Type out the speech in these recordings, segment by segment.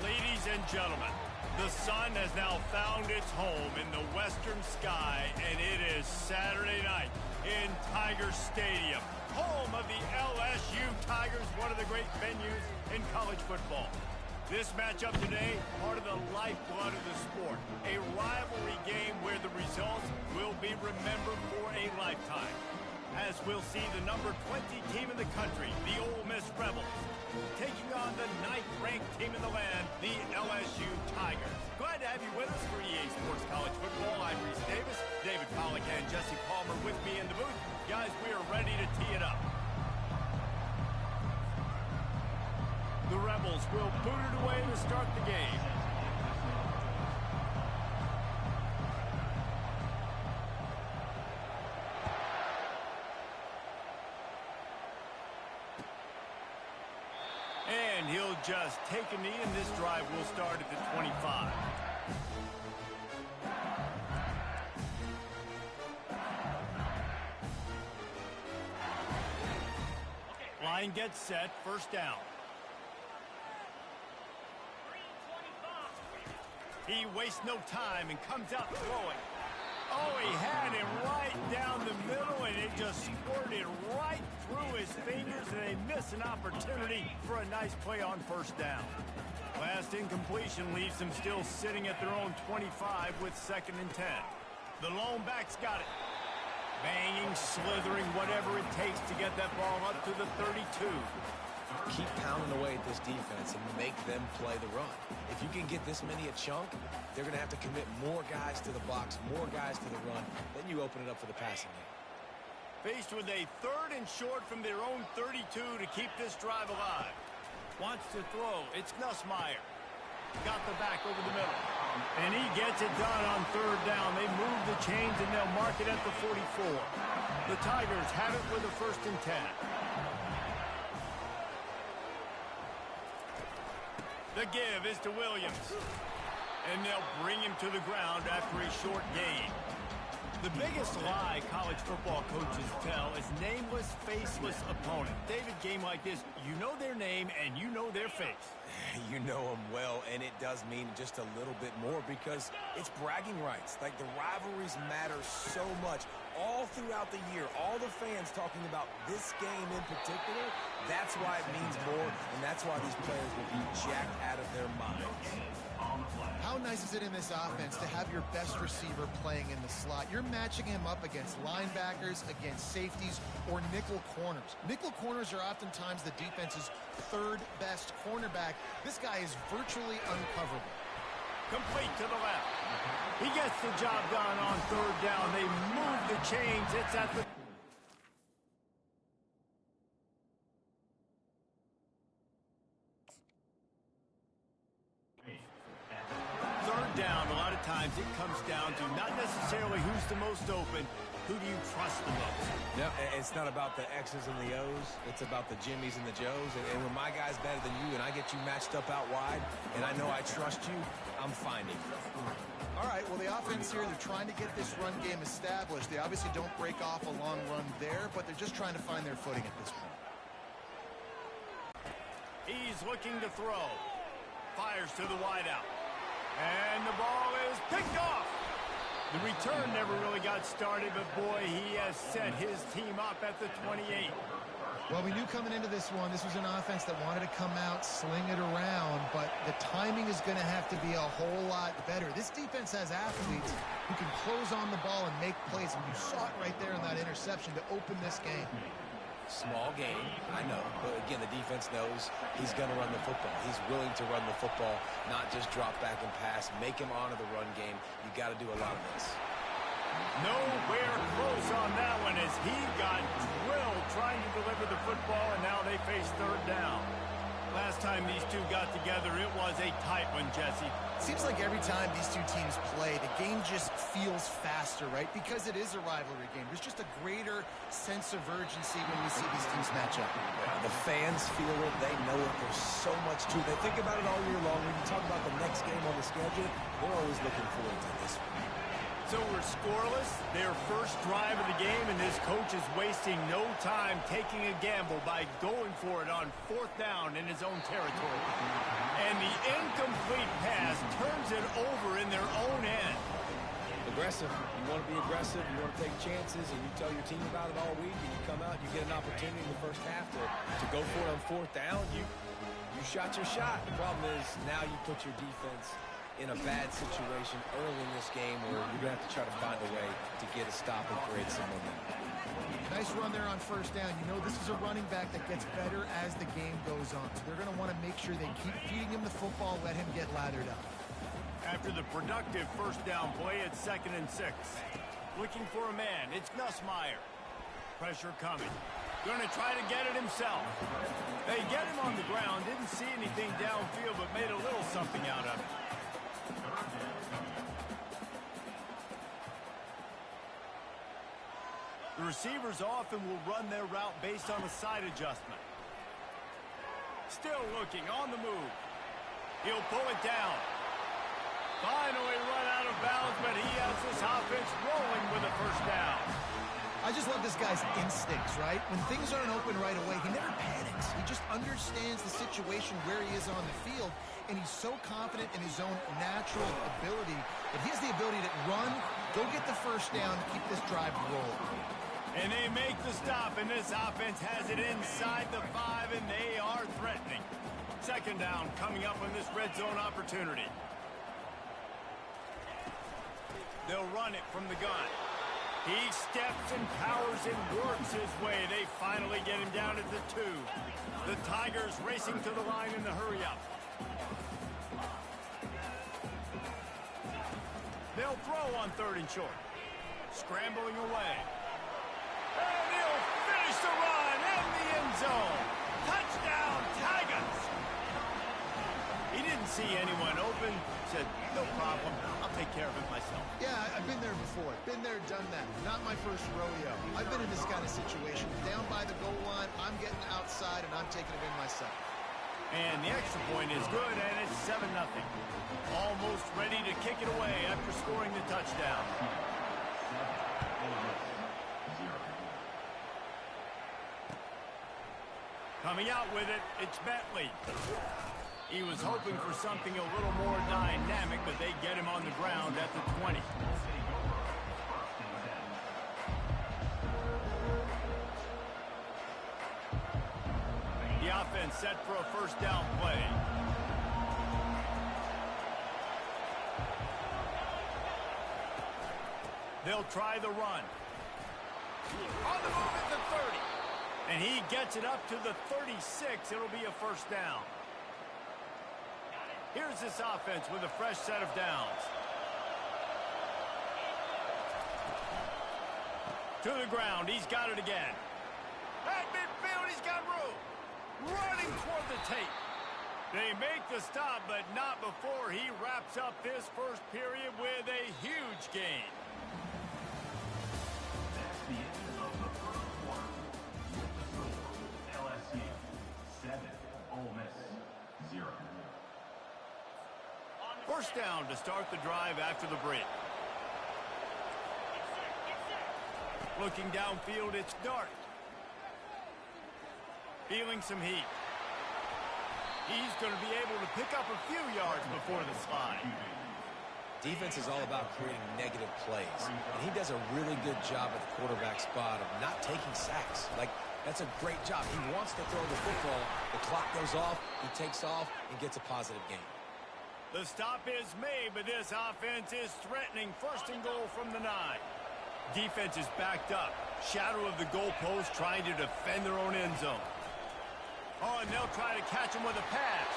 Ladies and gentlemen, the sun has now found its home in the western sky, and it is Saturday night in Tiger Stadium, home of the LSU Tigers, one of the great venues in college football. This matchup today, part of the lifeblood of the sport, a rivalry game where the results will be remembered for a lifetime. As we'll see the number 20 team in the country, the Ole Miss Rebels, taking on the 9th-ranked team in the land, the LSU Tigers. Glad to have you with us for EA Sports College Football. I'm Reese Davis, David Pollack, and Jesse Palmer with me in the booth. Guys, we are ready to tee it up. The Rebels will boot it away to start the game. And he'll just take a knee, and this drive will start at the 25. Line gets set, first down. He wastes no time and comes out throwing. Oh, he had him right down the middle, and it just squirted right through his fingers, and they miss an opportunity for a nice play on first down. Last incompletion leaves them still sitting at their own 25 with 2nd and 10. The lone back's got it. Banging, slithering, whatever it takes to get that ball up to the 32. Keep pounding away at this defense and make them play the run. If you can get this many a chunk, they're going to have to commit more guys to the box, more guys to the run. Then you open it up for the passing game. Faced with a 3rd and short from their own 32 to keep this drive alive. Wants to throw. It's Nussmeier. Got the back over the middle. And he gets it done on 3rd down. They move the chains, and they'll mark it at the 44. The Tigers have it with a 1st and 10. The give is to Williams. And they'll bring him to the ground after a short gain. The biggest lie college football coaches tell is nameless, faceless opponent. David, game like this, you know their name and you know their face. You know them well, and it does mean just a little bit more because it's bragging rights. Like, the rivalries matter so much all throughout the year. All the fans talking about this game in particular, that's why it means more, and that's why these players will be jacked out of their minds. How nice is it in this offense to have your best receiver playing in the slot? You're matching him up against linebackers, against safeties, or nickel corners. Nickel corners are oftentimes the defense's 3rd best cornerback. This guy is virtually uncoverable. Complete to the left. He gets the job done on 3rd down. They move the chains. It's at the... down, a lot of times it comes down to not necessarily who's the most open, who do you trust the most? No, it's not about the X's and the O's. It's about the Jimmies and the Joes. And when my guy's better than you and I get you matched up out wide and I know I trust you, I'm finding you. All right, well, the offense here, they're trying to get this run game established. They obviously don't break off a long run there, but they're just trying to find their footing at this point. He's looking to throw. Fires to the wideout. And the ball is picked off. The return never really got started, but boy, he has set his team up at the 28. Well, we knew coming into this one, this was an offense that wanted to come out, sling it around, but the timing is going to have to be a whole lot better. This defense has athletes who can close on the ball and make plays, and you saw it right there in that interception to open this game. Small game, I know, but again, the defense knows he's going to run the football. He's willing to run the football, not just drop back and pass, make him honor the run game. You got to do a lot of this. Nowhere close on that one as he got drilled trying to deliver the football, and now they face 3rd down. Last time these two got together, it was a tight one, Jesse. Seems like every time these two teams play, the game just feels faster, right? Because it is a rivalry game. There's just a greater sense of urgency when we see these teams match up. The fans feel it. They know it. There's so much to it. They think about it all year long. When you talk about the next game on the schedule, they're always looking forward to this one. So we're scoreless, their first drive of the game, and this coach is wasting no time taking a gamble by going for it on 4th down in his own territory. And the incomplete pass turns it over in their own end. Aggressive. You want to be aggressive, you want to take chances, and you tell your team about it all week, and you come out, you get an opportunity in the first half to go for it on 4th down. You shot your shot. The problem is now you put your defense in a bad situation early in this game where you're going to have to try to find a way to get a stop and create some momentum. Nice run there on 1st down. You know this is a running back that gets better as the game goes on. So they're going to want to make sure they keep feeding him the football, let him get lathered up. After the productive 1st down play, it's 2nd and 6. Looking for a man, it's Nussmeier. Pressure coming. Going to try to get it himself. They get him on the ground, didn't see anything downfield, but made a little something out of it. The receivers often will run their route based on a side adjustment. Still looking, on the move. He'll pull it down. Finally run out of bounds, but he has this offense rolling with a 1st down. I just love this guy's instincts, right? When things aren't open right away, he never panics. He just understands the situation where he is on the field, and he's so confident in his own natural ability that he has the ability to run, go get the 1st down, keep this drive rolling. And they make the stop, and this offense has it inside the 5, and they are threatening. 2nd down coming up on this red zone opportunity. They'll run it from the gun. He steps and powers and works his way. They finally get him down at the 2. The Tigers racing to the line in the hurry-up. They'll throw on 3rd and short. Scrambling away. And he'll finish the run in the end zone. Touchdown, Tigers! He didn't see anyone open. Said, no problem. I'll take care of it myself. Yeah, I've been there before. Been there, done that. Not my first rodeo. I've been in this kind of situation. Down by the goal line, I'm getting outside, and I'm taking it in myself. And the extra point is good, and it's 7-0. Almost ready to kick it away after scoring the touchdown. Coming out with it, it's Bentley. He was hoping for something a little more dynamic, but they get him on the ground at the 20. The offense set for a 1st down play. They'll try the run. On the move at the 30. And he gets it up to the 36. It'll be a 1st down. Here's this offense with a fresh set of downs. To the ground. He's got it again. At midfield, he's got room. Running toward the tape. They make the stop, but not before he wraps up this 1st period with a huge gain. That's the end of the 1st quarter. LSU 7, Ole Miss 0. 1st down to start the drive after the break. Looking downfield, it's Dart. Feeling some heat. He's going to be able to pick up a few yards before the slide. Defense is all about creating negative plays, and he does a really good job at the quarterback spot of not taking sacks. Like, that's a great job. He wants to throw the football. The clock goes off, he takes off, and gets a positive gain. The stop is made, but this offense is threatening. 1st and goal from the 9. Defense is backed up. Shadow of the goalpost trying to defend their own end zone. Oh, and they'll try to catch him with a pass.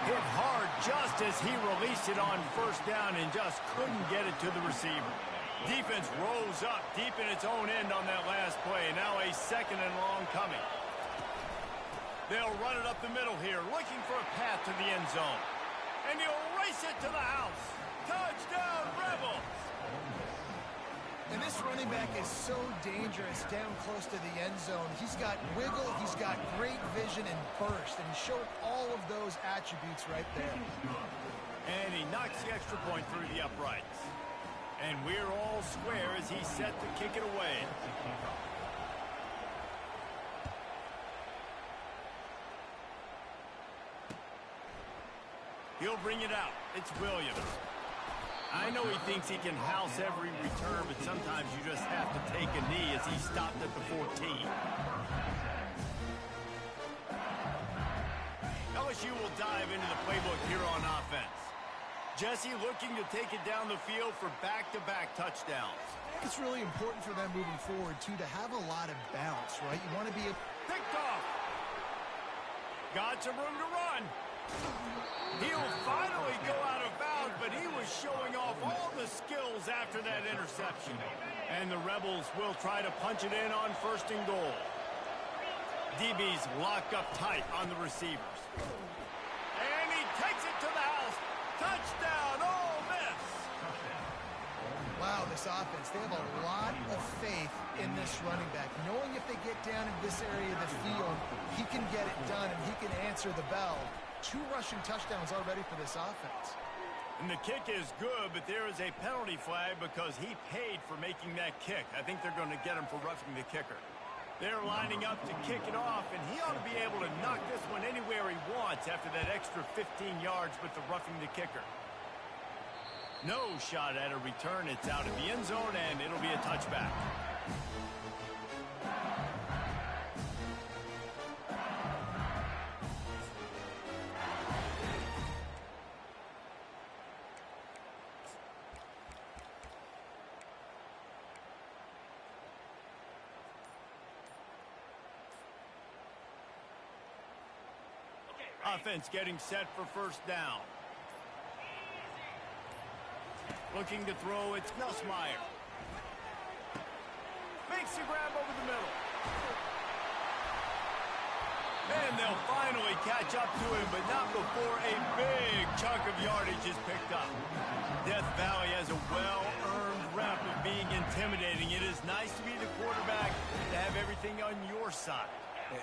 Hit hard just as he released it on 1st down and just couldn't get it to the receiver. Defense rolls up deep in its own end on that last play. Now a 2nd and long coming. They'll run it up the middle here, looking for a path to the end zone. And he'll race it to the house. Touchdown, Rebels! And this running back is so dangerous down close to the end zone. He's got wiggle, he's got great vision and burst, and he showed all of those attributes right there. And he knocks the extra point through the uprights. And we're all square as he's set to kick it away. He'll bring it out. It's Williams. I know he thinks he can house every return, but sometimes you just have to take a knee as he stopped at the 14. LSU will dive into the playbook here on offense. Jesse looking to take it down the field for back-to-back touchdowns. It's really important for them moving forward, too, to have a lot of bounce, right? You want to be picked off. Got some room to run. He'll finally go out of bounds, but he was showing off all the skills after that interception. And the Rebels will try to punch it in on 1st and goal. DBs lock up tight on the receivers. And he takes it to the house. Touchdown, Ole Miss! Wow, this offense, they have a lot of faith in this running back. Knowing if they get down in this area of the field, he can get it done and he can answer the bell. 2 rushing touchdowns already for this offense. And the kick is good, but there is a penalty flag because he paid for making that kick. I think they're going to get him for roughing the kicker. They're lining up to kick it off, and he ought to be able to knock this one anywhere he wants after that extra 15 yards with the roughing the kicker. No shot at a return. It's out of the end zone, and it'll be a touchback. Offense getting set for 1st down. Looking to throw, it's Nussmeier. Makes the grab over the middle. And they'll finally catch up to him, but not before a big chunk of yardage is picked up. Death Valley has a well-earned rep of being intimidating. It is nice to be the quarterback, to have everything on your side.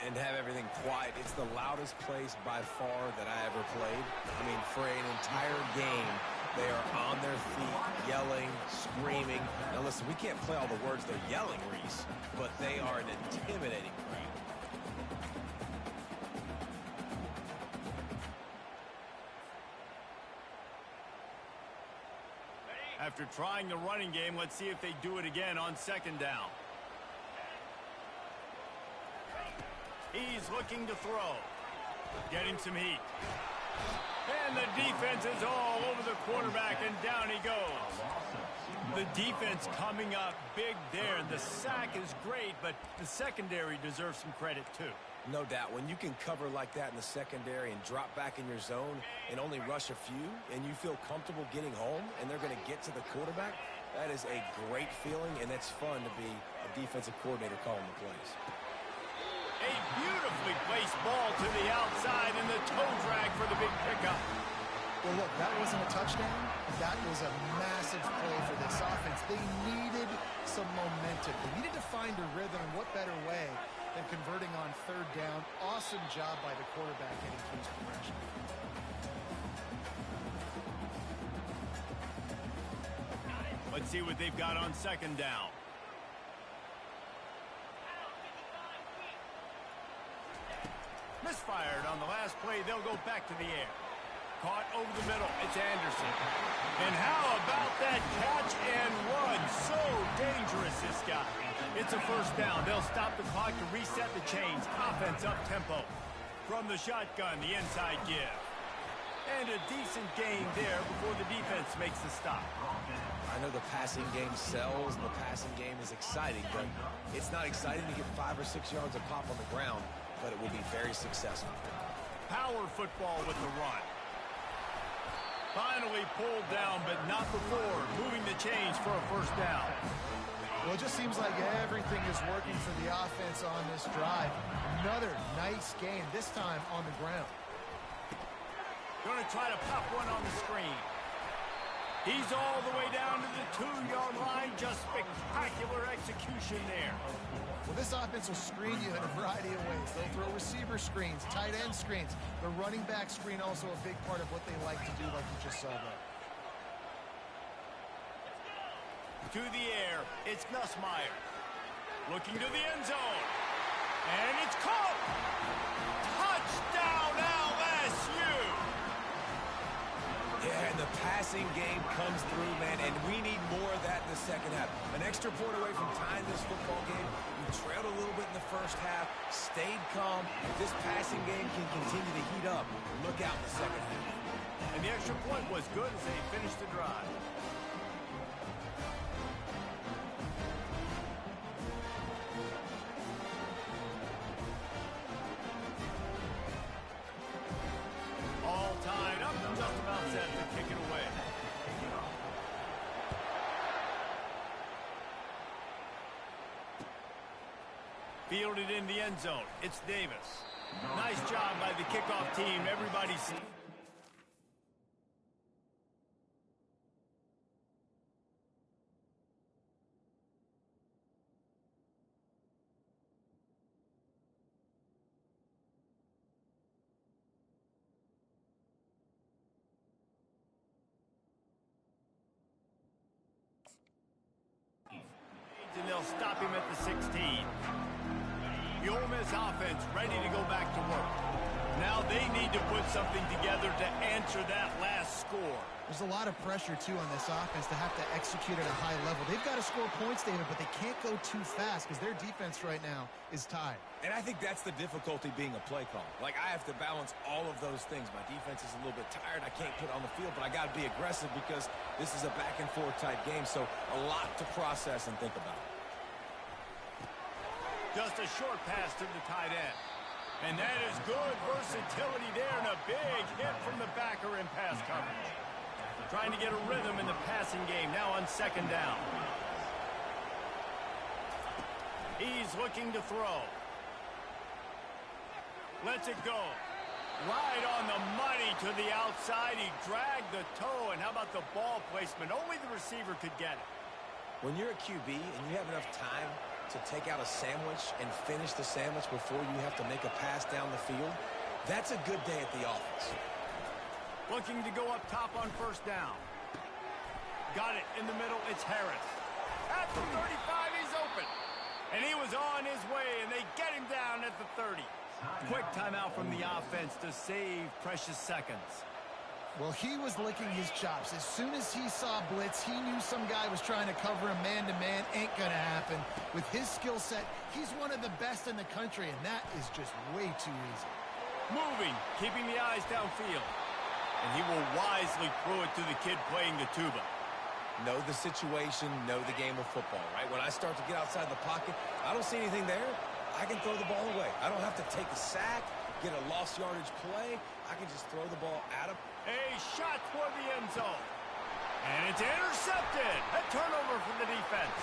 And have everything quiet. It's the loudest place by far that I ever played. I mean, for an entire game, they are on their feet, yelling, screaming. Now listen, we can't play all the words they're yelling, Reese, but they are an intimidating crowd. After trying the running game, let's see if they do it again on 2nd down. He's looking to throw. Getting some heat. And the defense is all over the quarterback, and down he goes. The defense coming up big there. The sack is great, but the secondary deserves some credit, too. No doubt. When you can cover like that in the secondary and drop back in your zone and only rush a few, and you feel comfortable getting home, and they're going to get to the quarterback, that is a great feeling, and it's fun to be a defensive coordinator calling the plays. A beautifully placed ball to the outside and the toe drag for the big pickup. Well, look, that wasn't a touchdown. That was a massive play for this offense. They needed some momentum. They needed to find a rhythm, and what better way than converting on 3rd down. Awesome job by the quarterback getting to his progression. Let's see what they've got on 2nd down. Misfired on the last play. They'll go back to the air. Caught over the middle. It's Anderson. And how about that catch and run? So dangerous, this guy. It's a 1st down. They'll stop the clock to reset the chains. Offense up tempo. From the shotgun, the inside give. And a decent gain there before the defense makes the stop. I know the passing game sells and the passing game is exciting, but it's not exciting to get 5 or 6 yards of pop on the ground, but it will be very successful. Power football with the run. Finally pulled down, but not before moving the chains for a 1st down. Well, it just seems like everything is working for the offense on this drive. Another nice game, this time on the ground. Going to try to pop one on the screen. He's all the way down to the 2-yard line. Just spectacular execution there. Well, this offense will screen you in a variety of ways. They'll throw receiver screens, tight end screens. The running back screen also a big part of what they like to do, like you just saw there. To the air, it's Nussmeier. Looking to the end zone. And it's caught! Touchdown, LSU! Yeah, and the passing game comes through, man, and we need more of that in the second half. An extra point away from tying this football game. We trailed a little bit in the first half, stayed calm. If this passing game can continue to heat up, look out in the second half. And the extra point was good as they finished the drive. All tied up, just about set to kick it away. Fielded in the end zone. It's Davis. Nice job by the kickoff team. Everybody's... and they'll stop him at the 16. The Ole Miss offense ready to go back to work. Now they need to put something together to answer that last score. There's a lot of pressure, too, on this offense to have to execute at a high level. They've got to score points, David, but they can't go too fast because their defense right now is tied. And I think that's the difficulty being a play caller. Like, I have to balance all of those things. My defense is a little bit tired. I can't put it on the field, but I got to be aggressive because this is a back-and-forth type game, so a lot to process and think about. Just a short pass to the tight end. And that is good versatility there and a big hit from the backer in pass coverage. Trying to get a rhythm in the passing game now on second down. He's looking to throw. Lets it go. Right on the money to the outside. He dragged the toe, and how about the ball placement? Only the receiver could get it. When you're a QB and you have enough time to take out a sandwich and finish the sandwich before you have to make a pass down the field, that's a good day at the office. Looking to go up top on first down. Got it in the middle. It's Harris. At the 35, he's open. And he was on his way, and they get him down at the 30. Quick timeout from the offense to save precious seconds. Well, he was licking his chops. As soon as he saw blitz, he knew some guy was trying to cover him man-to-man. Ain't gonna happen. With his skill set, he's one of the best in the country, and that is just way too easy. Moving, keeping the eyes downfield. And he will wisely throw it to the kid playing the tuba. Know the situation, know the game of football, right? When I start to get outside the pocket, I don't see anything there. I can throw the ball away. I don't have to take a sack, get a lost yardage play. I can just throw the ball at him. A shot toward the end zone. And it's intercepted. A turnover for the defense.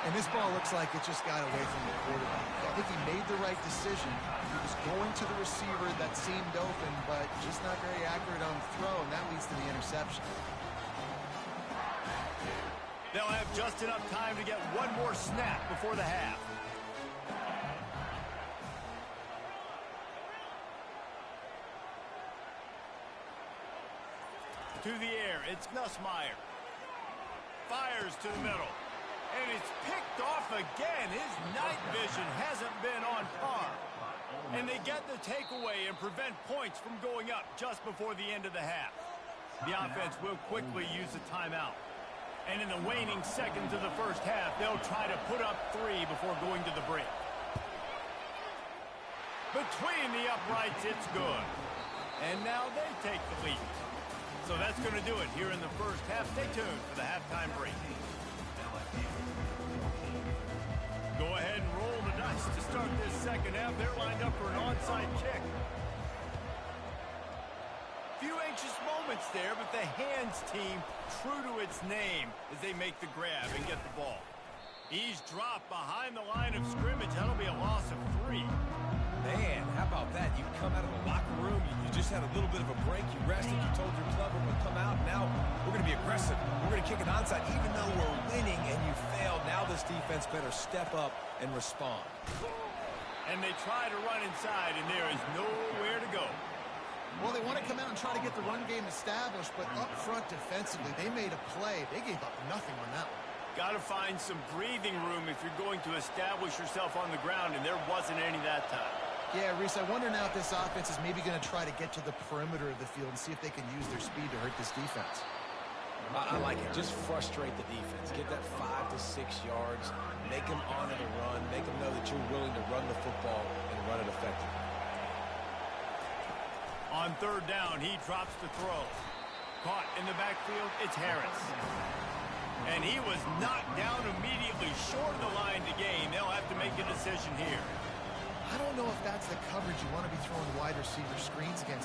And this ball looks like it just got away from the quarterback. I think he made the right decision. He was going to the receiver that seemed open, but just not very accurate on the throw, and that leads to the interception. They'll have just enough time to get one more snap before the half. To the air, it's Nussmeier. Fires to the middle. And it's picked off again. His night vision hasn't been on par. And they get the takeaway and prevent points from going up just before the end of the half. The offense will quickly use a timeout. And in the waning seconds of the first half, they'll try to put up 3 before going to the break. Between the uprights, it's good. And now they take the lead. So that's going to do it here in the first half. Stay tuned for the halftime break. Go ahead and roll the dice to start this second half. They're lined up for an onside kick. Few anxious moments there, but the hands team true to its name as they make the grab and get the ball. He's dropped behind the line of scrimmage. That'll be a loss of 3. Man, how about that? You come out of the locker room, you just had a little bit of a break, you rested, you told your club we're going to come out, now we're going to be aggressive. We're going to kick it onside. Even though we're winning and you failed, now this defense better step up and respond. And they try to run inside, and there is nowhere to go. Well, they want to come out and try to get the run game established, but up front defensively, they made a play. They gave up nothing on that one. Got to find some breathing room if you're going to establish yourself on the ground, and there wasn't any that time. Yeah, Reese, I wonder now if this offense is maybe going to try to get to the perimeter of the field and see if they can use their speed to hurt this defense. I like it. Just frustrate the defense. Get that 5 to 6 yards. Make them honor the run. Make them know that you're willing to run the football and run it effectively. On third down, he drops the throw. Caught in the backfield, it's Harris. And he was knocked down immediately short of the line to gain. They'll have to make a decision here. I don't know if that's the coverage you want to be throwing wide receiver screens against.